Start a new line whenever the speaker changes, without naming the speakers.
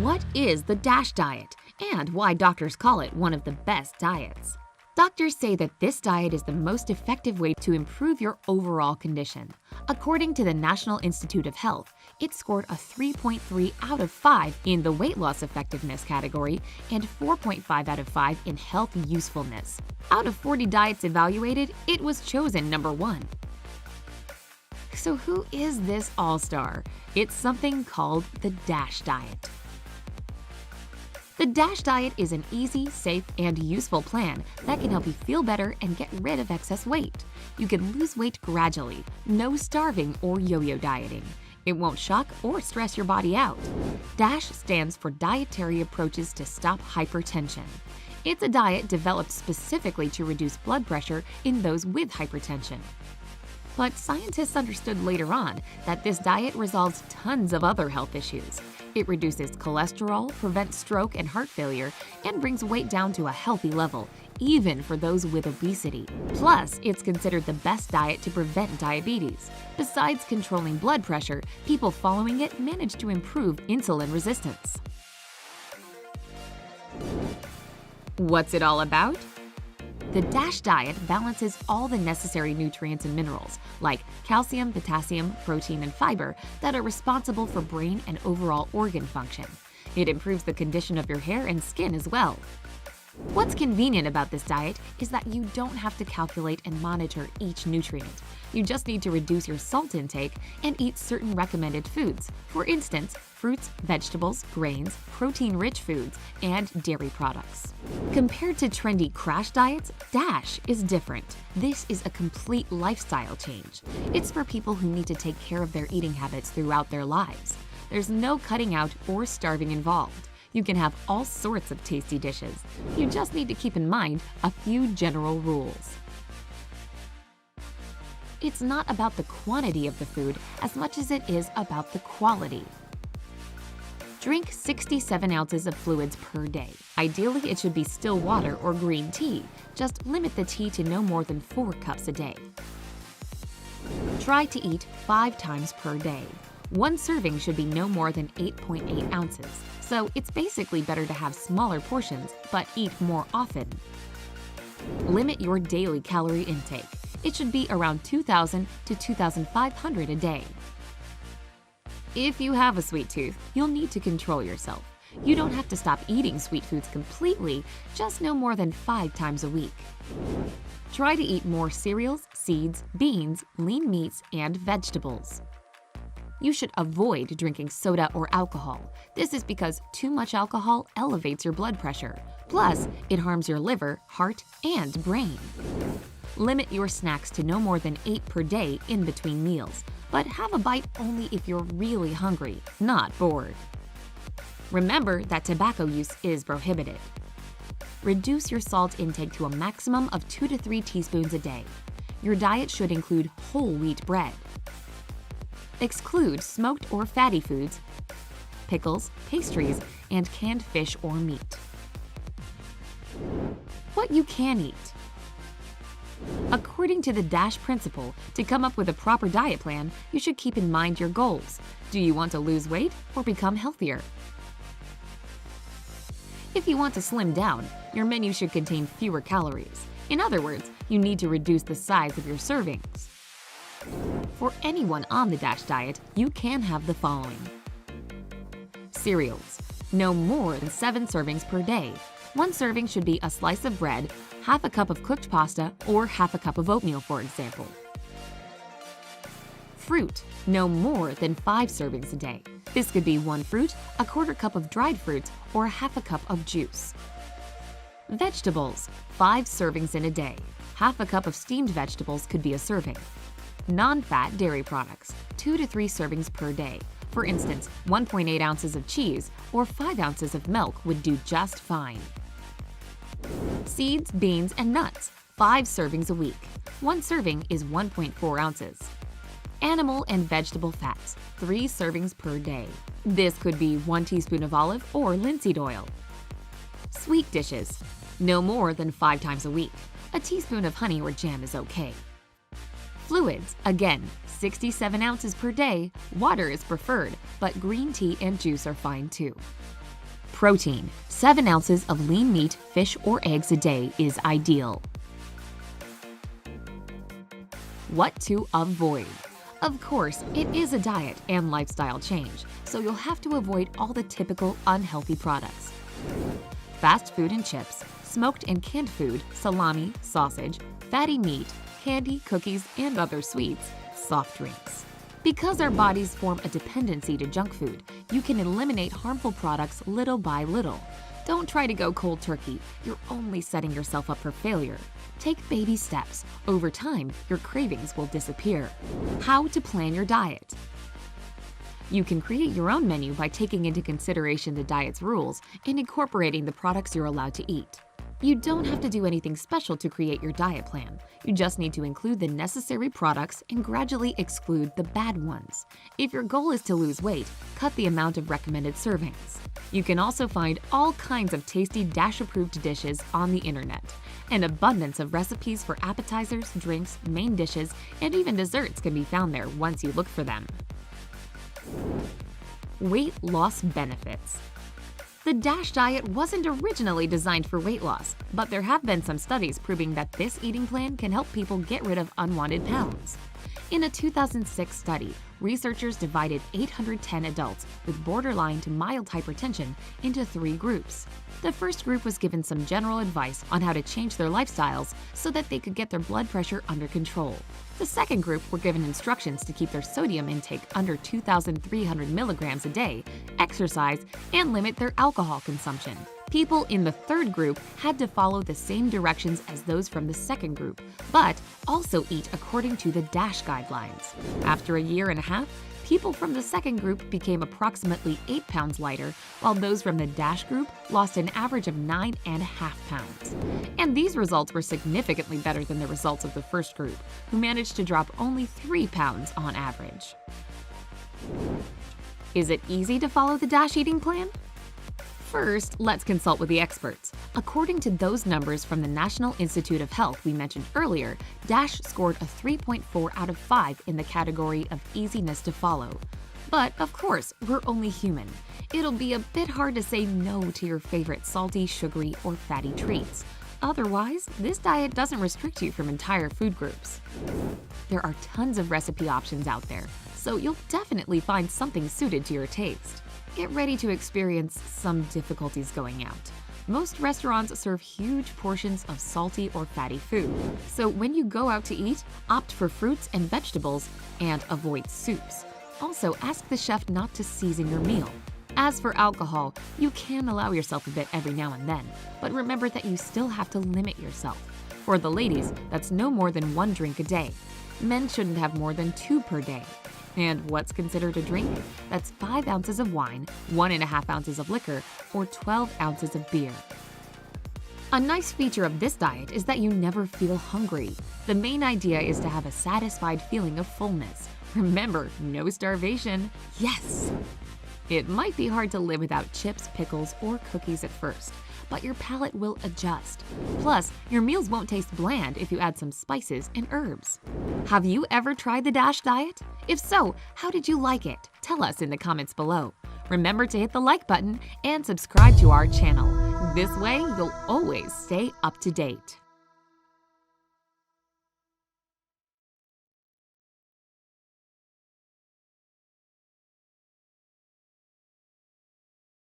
What is the DASH diet, and why doctors call it one of the best diets? Doctors say that this diet is the most effective way to improve your overall condition. According to the National Institute of Health, it scored a 3.3 out of 5 in the weight loss effectiveness category and 4.5 out of 5 in health usefulness. Out of 40 diets evaluated, it was chosen number 1. So who is this all-star? It's something called the DASH diet. The DASH diet is an easy, safe, and useful plan that can help you feel better and get rid of excess weight. You can lose weight gradually, no starving or yo-yo dieting. It won't shock or stress your body out. DASH stands for Dietary Approaches to Stop Hypertension. It's a diet developed specifically to reduce blood pressure in those with hypertension. But scientists understood later on that this diet resolves tons of other health issues. It reduces cholesterol, prevents stroke and heart failure, and brings weight down to a healthy level, even for those with obesity. Plus, it's considered the best diet to prevent diabetes. Besides controlling blood pressure, people following it manage to improve insulin resistance. What's it all about? The DASH diet balances all the necessary nutrients and minerals, like calcium, potassium, protein, and fiber, that are responsible for brain and overall organ function. It improves the condition of your hair and skin as well. What's convenient about this diet is that you don't have to calculate and monitor each nutrient. You just need to reduce your salt intake and eat certain recommended foods. For instance, fruits, vegetables, grains, protein-rich foods, and dairy products. Compared to trendy crash diets, DASH is different. This is a complete lifestyle change. It's for people who need to take care of their eating habits throughout their lives. There's no cutting out or starving involved. You can have all sorts of tasty dishes. You just need to keep in mind a few general rules. It's not about the quantity of the food as much as it is about the quality. Drink 67 ounces of fluids per day. Ideally, it should be still water or green tea. Just limit the tea to no more than 4 cups a day. Try to eat 5 times per day. One serving should be no more than 8.8 ounces, so it's basically better to have smaller portions, but eat more often. Limit your daily calorie intake. It should be around 2,000 to 2,500 a day. If you have a sweet tooth, you'll need to control yourself. You don't have to stop eating sweet foods completely, just no more than 5 times a week. Try to eat more cereals, seeds, beans, lean meats, and vegetables. You should avoid drinking soda or alcohol. This is because too much alcohol elevates your blood pressure. Plus, it harms your liver, heart, and brain. Limit your snacks to no more than 8 per day in between meals, but have a bite only if you're really hungry, not bored. Remember that tobacco use is prohibited. Reduce your salt intake to a maximum of 2 to 3 teaspoons a day. Your diet should include whole wheat bread. Exclude smoked or fatty foods, pickles, pastries, and canned fish or meat. What you can eat. According to the DASH principle, to come up with a proper diet plan, you should keep in mind your goals. Do you want to lose weight or become healthier? If you want to slim down, your menu should contain fewer calories. In other words, you need to reduce the size of your servings. For anyone on the DASH diet, you can have the following. Cereals. No more than 7 servings per day. One serving should be a slice of bread, half a cup of cooked pasta, or half a cup of oatmeal, for example. Fruit. No more than 5 servings a day. This could be 1 fruit, a 1/4 cup of dried fruits, or half a cup of juice. Vegetables. 5 servings in a day. Half a cup of steamed vegetables could be a serving. Non-fat dairy products. 2 to 3 servings per day. For instance, 1.8 ounces of cheese or 5 ounces of milk would do just fine. Seeds, beans, and nuts. 5 servings a week. One serving is 1.4 ounces. Animal and vegetable fats. 3 servings per day. This could be 1 teaspoon of olive or linseed oil. Sweet dishes. No more than 5 times a week. A teaspoon of honey or jam is okay. Fluids. Again, 67 ounces per day. Water is preferred, but green tea and juice are fine too. Protein: 7 ounces of lean meat, fish, or eggs a day is ideal. What to avoid? Of course, it is a diet and lifestyle change, so you'll have to avoid all the typical unhealthy products. Fast food and chips, smoked and canned food, salami, sausage, fatty meat, candy, cookies, and other sweets, soft drinks. Because our bodies form a dependency to junk food, you can eliminate harmful products little by little. Don't try to go cold turkey, you're only setting yourself up for failure. Take baby steps. Over time, your cravings will disappear. How to plan your diet. You can create your own menu by taking into consideration the diet's rules and incorporating the products you're allowed to eat. You don't have to do anything special to create your diet plan. You just need to include the necessary products and gradually exclude the bad ones. If your goal is to lose weight, cut the amount of recommended servings. You can also find all kinds of tasty DASH-approved dishes on the internet. An abundance of recipes for appetizers, drinks, main dishes, and even desserts can be found there once you look for them. Weight loss benefits. The DASH diet wasn't originally designed for weight loss, but there have been some studies proving that this eating plan can help people get rid of unwanted pounds. In a 2006 study, researchers divided 810 adults with borderline to mild hypertension into 3 groups. The first group was given some general advice on how to change their lifestyles so that they could get their blood pressure under control. The second group were given instructions to keep their sodium intake under 2,300 milligrams a day, exercise, and limit their alcohol consumption. People in the third group had to follow the same directions as those from the second group, but also eat according to the DASH guidelines. After a year and a half, people from the second group became approximately 8 pounds lighter, while those from the DASH group lost an average of 9.5 pounds. And these results were significantly better than the results of the first group, who managed to drop only 3 pounds on average. Is it easy to follow the DASH eating plan? First, let's consult with the experts. According to those numbers from the National Institute of Health we mentioned earlier, DASH scored a 3.4 out of 5 in the category of easiness to follow. But of course, we're only human. It'll be a bit hard to say no to your favorite salty, sugary, or fatty treats. Otherwise, this diet doesn't restrict you from entire food groups. There are tons of recipe options out there, so you'll definitely find something suited to your taste. Get ready to experience some difficulties going out. Most restaurants serve huge portions of salty or fatty food, so when you go out to eat, opt for fruits and vegetables and avoid soups. Also, ask the chef not to season your meal. As for alcohol, you can allow yourself a bit every now and then, but remember that you still have to limit yourself. For the ladies, that's no more than 1 drink a day. Men shouldn't have more than 2 per day. And what's considered a drink? That's 5 ounces of wine, 1.5 ounces of liquor, or 12 ounces of beer. A nice feature of this diet is that you never feel hungry. The main idea is to have a satisfied feeling of fullness. Remember, no starvation. Yes! It might be hard to live without chips, pickles, or cookies at first, but your palate will adjust. Plus, your meals won't taste bland if you add some spices and herbs. Have you ever tried the DASH diet? If so, how did you like it? Tell us in the comments below. Remember to hit the like button and subscribe to our channel. This way, you'll always stay up to date.